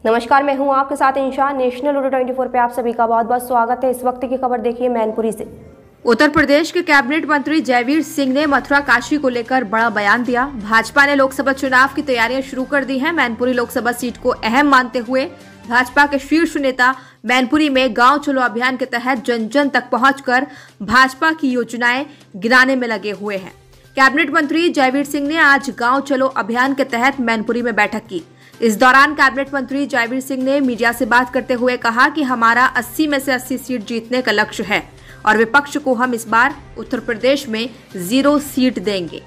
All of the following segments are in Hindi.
नमस्कार, मैं हूं आपके साथ इंशा। नेशनल उर्दू 24 पे आप सभी का बहुत बहुत स्वागत है। इस वक्त की खबर देखिए मैनपुरी से। उत्तर प्रदेश के कैबिनेट मंत्री जयवीर सिंह ने मथुरा काशी को लेकर बड़ा बयान दिया। भाजपा ने लोकसभा चुनाव की तैयारियां शुरू कर दी हैं। मैनपुरी लोकसभा सीट को अहम मानते हुए भाजपा के शीर्ष नेता मैनपुरी में गांव चलो अभियान के तहत जन जन तक पहुंचकर भाजपा की योजनाएं गिनाने में लगे हुए हैं। कैबिनेट मंत्री जयवीर सिंह ने आज गांव चलो अभियान के तहत मैनपुरी में बैठक की। इस दौरान कैबिनेट मंत्री जयवीर सिंह ने मीडिया से बात करते हुए कहा कि हमारा 80 में से 80 सीट जीतने का लक्ष्य है और विपक्ष को हम इस बार उत्तर प्रदेश में 0 सीट देंगे।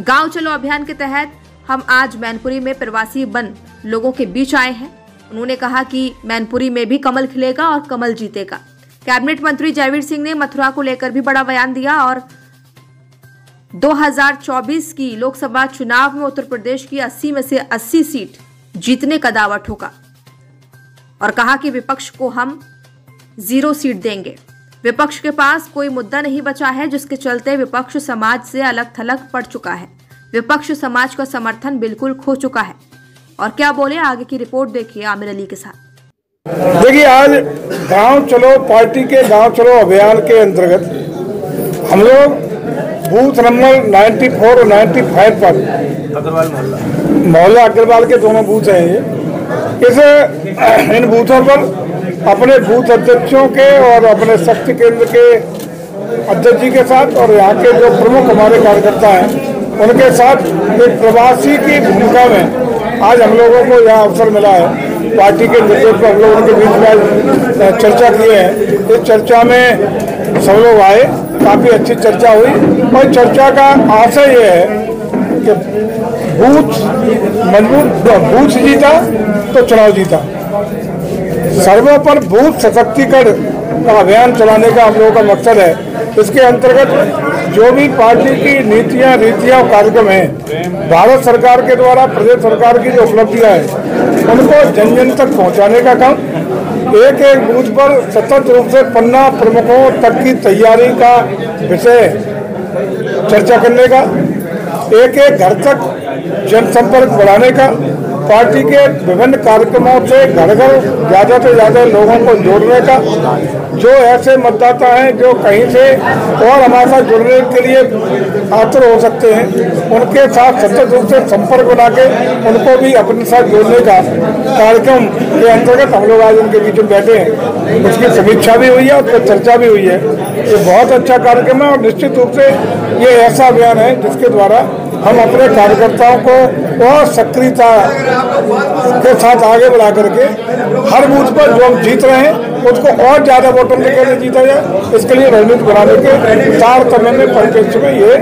गांव चलो अभियान के तहत हम आज मैनपुरी में प्रवासी वन लोगों के बीच आए हैं। उन्होंने कहा कि मैनपुरी में भी कमल खिलेगा और कमल जीतेगा। कैबिनेट मंत्री जयवीर सिंह ने मथुरा को लेकर भी बड़ा बयान दिया और 2024 की लोकसभा चुनाव में उत्तर प्रदेश की 80 में से 80 सीट जीतने का दावा ठोका और कहा कि विपक्ष को हम 0 सीट देंगे। विपक्ष के पास कोई मुद्दा नहीं बचा है, जिसके चलते विपक्ष समाज से अलग थलग पड़ चुका है। विपक्ष समाज का समर्थन बिल्कुल खो चुका है। और क्या बोले, आगे की रिपोर्ट देखिए आमिर अली के साथ। देखिए, आज गांव चलो पार्टी के गांव चलो अभियान के अंतर्गत हम लोग बूथ नंबर 94 और 95 पर मोहल्ला अग्रवाल के दोनों बूथ हैं इन बूथों पर अपने बूथ अध्यक्षों के और अपने शक्ति केंद्र के अध्यक्ष जी के साथ और यहाँ के जो प्रमुख हमारे कार्यकर्ता हैं उनके साथ एक प्रवासी की भूमिका में आज हम लोगों को यहाँ अवसर मिला है। पार्टी के नेतृत्व पर हम लोग उनके बीच में चर्चा किए हैं। इस चर्चा में सब लोग आए, काफ़ी अच्छी चर्चा हुई और चर्चा का आशय ये है कि बूथ मजबूत, बूथ जीता तो चुनाव जीता। सर्वोपरि बूथ सशक्तिकरण का अभियान चलाने का हम लोगों का मकसद है। इसके अंतर्गत जो भी पार्टी की नीतियां रीतियां और कार्यक्रम हैं, भारत सरकार के द्वारा प्रदेश सरकार की जो उपलब्धियां हैं उनको जन जन तक पहुंचाने का काम, एक एक बूथ पर सतत रूप से पन्ना प्रमुखों तक की तैयारी का विषय चर्चा करने का, एक एक घर तक जनसंपर्क बढ़ाने का, पार्टी के विभिन्न कार्यक्रमों से घर घर ज़्यादा से ज़्यादा लोगों को जोड़ने का, जो ऐसे मतदाता हैं जो कहीं से और हमारे साथ जुड़ने के लिए आतुर हो सकते हैं, उनके साथ सतत रूप से संपर्क बना के उनको भी अपने साथ जोड़ने का कार्यक्रम के अंतर्गत हम लोग आज उनके बीच में बैठे हैं। उसकी समीक्षा भी हुई है, उस पर चर्चा भी हुई है। ये बहुत अच्छा कार्यक्रम है और निश्चित रूप से ये ऐसा अभियान है जिसके द्वारा हम अपने कार्यकर्ताओं को और सक्रियता के साथ आगे बढ़ा करके हर बूथ पर जो हम जीत रहे हैं उसको और ज़्यादा वोटों से कैसे जीता जाए, इसके लिए रणनीति बनाने के 4 तरह में परिप्रेक्ष्य में ये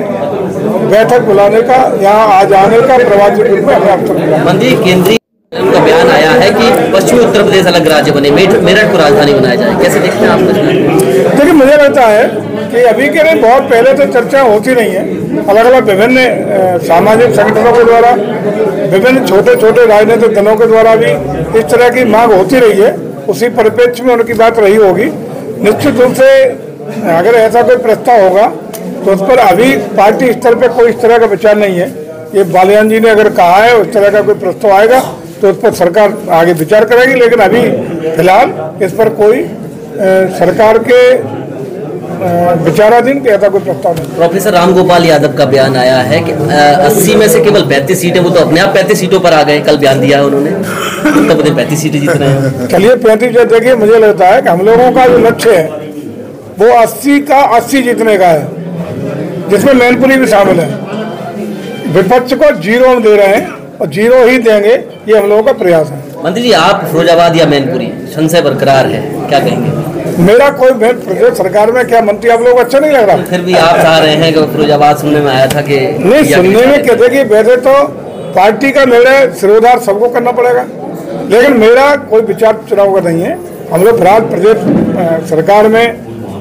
बैठक बुलाने का, यहाँ आ जाने का प्रवासी रूप में हमें अवसर मिला। मंत्री, केंद्रीय का बयान आया है कि पश्चिमी उत्तर प्रदेश अलग राज्य बने, मेरठ को राजधानी बनाया जाए, कैसे देखते हैं आप? देखिए, मुझे लगता है कि अभी के लिए बहुत पहले तो चर्चा होती नहीं है। अलग अलग विभिन्न सामाजिक संगठनों के द्वारा, विभिन्न छोटे छोटे राजनीतिक दलों के द्वारा भी इस तरह की मांग होती रही है। उसी परिप्रेक्ष्य में उनकी बात रही होगी। निश्चित रूप से अगर ऐसा कोई प्रस्ताव होगा तो उस पर अभी पार्टी स्तर पर कोई इस तरह का विचार नहीं है। ये बालियान जी ने अगर कहा है उस तरह का कोई प्रस्ताव आएगा तो उस पर सरकार आगे विचार करेगी, लेकिन अभी फिलहाल इस पर कोई सरकार के विचाराधीन के ऐसा कोई प्रस्ताव नहीं। प्रोफेसर रामगोपाल यादव का बयान आया है कि 80 में से केवल 35 सीटें, वो तो अपने आप 35 सीटों पर आ गए। कल बयान दिया है उन्होंने, तो 35 सीटें जीत रहे हैं। चलिए 35, देखिए मुझे लगता है कि हम लोगों का जो लक्ष्य है वो 80 का 80 जीतने का है, जिसमें मैनपुरी भी शामिल है। विपक्ष को 0 हम दे रहे हैं और 0 ही देंगे, ये हम लोगों का प्रयास है। मंत्री जी, आप फिरोजाबाद या मैनपुरी, संशय बरकरार है, क्या कहेंगे? मेरा कोई प्रदेश सरकार में क्या मंत्री आप लोग अच्छा नहीं लग रहा? फिर भी आप चाह रहे हैं कि फिरोजाबाद सुनने में आया था कि नहीं, सुनने में क्या, देखिए वैसे तो पार्टी का निर्णय सिरोधार सबको करना पड़ेगा, लेकिन मेरा कोई विचार चुनाव का नहीं है। हम लोग फिलहाल प्रदेश सरकार में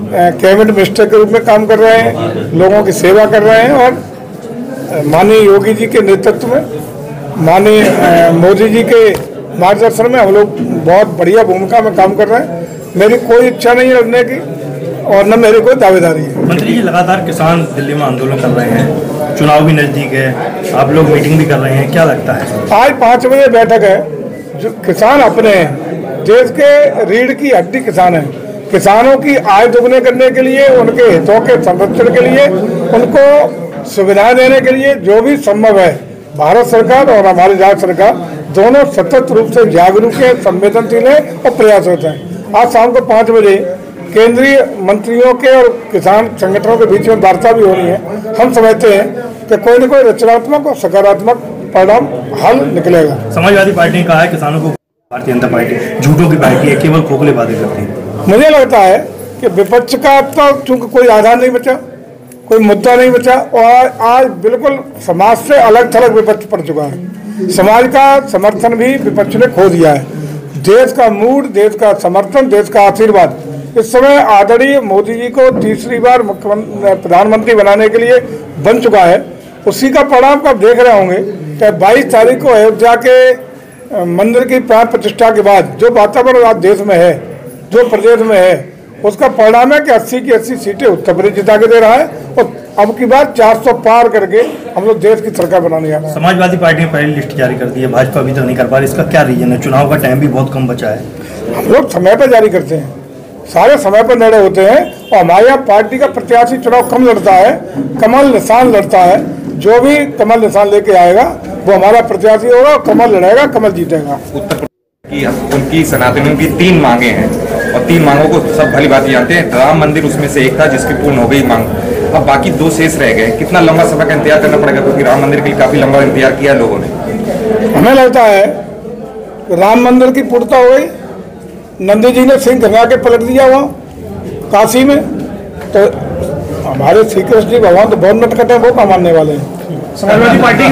कैबिनेट मिनिस्टर के रूप में काम कर रहे हैं, लोगों की सेवा कर रहे हैं और माननीय योगी जी के नेतृत्व में, माननीय मोदी जी के मार्गदर्शन में हम लोग बहुत बढ़िया भूमिका में काम कर रहे हैं। मेरी कोई इच्छा नहीं है लड़ने की और न मेरी कोई दावेदारी है। मंत्री जी, लगातार किसान दिल्ली में आंदोलन कर रहे हैं, चुनाव भी नजदीक है, आप लोग मीटिंग भी कर रहे हैं, क्या लगता है? आज 5 बजे बैठक है, जो किसान अपने हैं, देश के रीढ़ की हड्डी किसान हैं। किसानों की आय दोगुने करने के लिए, उनके हितों के संरक्षण के लिए, उनको सुविधाएं देने के लिए जो भी संभव है, भारत सरकार और हमारी राज्य सरकार दोनों सतत रूप से जागरूक है, संवेदनशील है और प्रयासरत हैं। आज शाम को 5 बजे केंद्रीय मंत्रियों के और किसान संगठनों के बीच में वार्ता भी होनी है। हम समझते हैं कि कोई न कोई रचनात्मक और सकारात्मक परिणाम हल निकलेगा। समाजवादी पार्टी ने कहा है किसानों को भारतीय जनता पार्टी झूठों की पार्टी है, केवल खोखले वादे करती है। मुझे लगता है कि विपक्ष का तो चूंकि कोई आधार नहीं बचा, कोई मुद्दा नहीं बचा और आज बिल्कुल समाज से अलग थलग विपक्ष पड़ चुका है। समाज का समर्थन भी विपक्ष ने खो दिया है। देश का मूड, देश का समर्थन, देश का आशीर्वाद इस समय आदरणीय मोदी जी को तीसरी बार प्रधानमंत्री बनाने के लिए बन चुका है। उसी का परिणाम आप देख रहे होंगे कि 22 तारीख को अयोध्या के मंदिर की प्राण प्रतिष्ठा के बाद जो वातावरण आज देश में है, जो प्रदेश में है, उसका परिणाम है कि 80 की 80 सीटें उत्तर प्रदेश जिता के दे रहा है और अब की बात 400 पार करके हम लोग देश की सरकार बनाने जा रहे हैं। समाजवादी पार्टी ने पहली लिस्ट जारी कर दी है, भाजपा अभी तक नहीं कर पा रही, इसका क्या रीजन है? चुनाव का टाइम भी बहुत कम बचा है। हम लोग समय पर जारी करते हैं, सारे समय पर निर्णय होते हैं और हमारे यहाँ पार्टी का प्रत्याशी चुनाव कम लड़ता है, कमल निशान लड़ता है। जो भी कमल निशान लेके आएगा वो हमारा प्रत्याशी होगा, कमल लड़ेगा, कमल जीतेगा। उत्तर प्रदेश की उनकी सनातनियों की 3 मांगे हैं और 3 मांगों को सब भली भांति जानते हैं। राम मंदिर उसमें से एक था जिसकी पूर्ण हो गई मांग, अब बाकी 2 शेष रह गए। कितना लंबा समय का इंतजार करना पड़ेगा, क्योंकि राम मंदिर के लिए काफी लंबा इंतजार किया लोगों ने। हमें लगता है राम मंदिर की पूर्णता हो गई, नंदी जी ने सिंह गंगा के पलट दिया वहाँ काशी में, तो हमारे श्री कृष्ण जी भगवान तो बहुत नटखट है, वो क्या मानने वाले हैं। समाजवादी पार्टी